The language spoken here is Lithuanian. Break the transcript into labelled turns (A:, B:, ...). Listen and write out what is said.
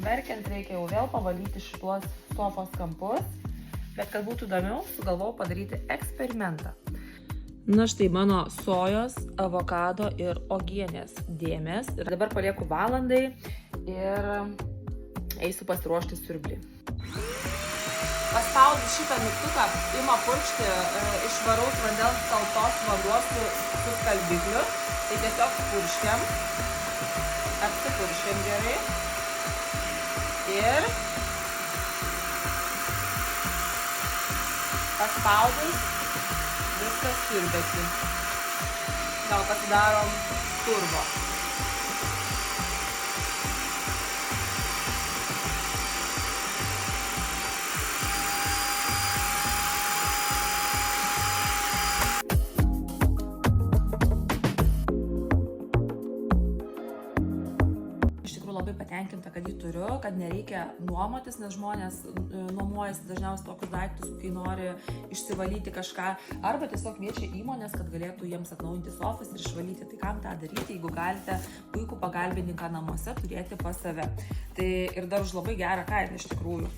A: Verkiant reikia jau vėl pavalyti šituos sofos kampus, bet kad būtų įdomiau, sugalvojau padaryti eksperimentą. Na štai mano sojos, avokado ir uogienės dėmės. Ir dabar palieku valandai ir eisiu pasiruošti siurblį. Paspaudus šitą mygtuką ima purkšti iš švaraus vandens saltos vanduo su skalbikliu. Tai tiesiog purškiam, apsipurškiam gerai ir paspaudus viskas siurbiasi. Gal pasidarom turbo. Labai patenkinta, kad jį turiu, kad nereikia nuomotis, nes žmonės nuomojasi dažniausiai tokius daiktus, kai nori išsivalyti kažką, arba tiesiog kviečia įmonės, kad galėtų jiems atnaujinti sofas ir išvalyti. Tai kam tą daryti, jeigu galite puikų pagalbininką namuose turėti pas save. Tai ir dar už labai gerą kainą iš tikrųjų.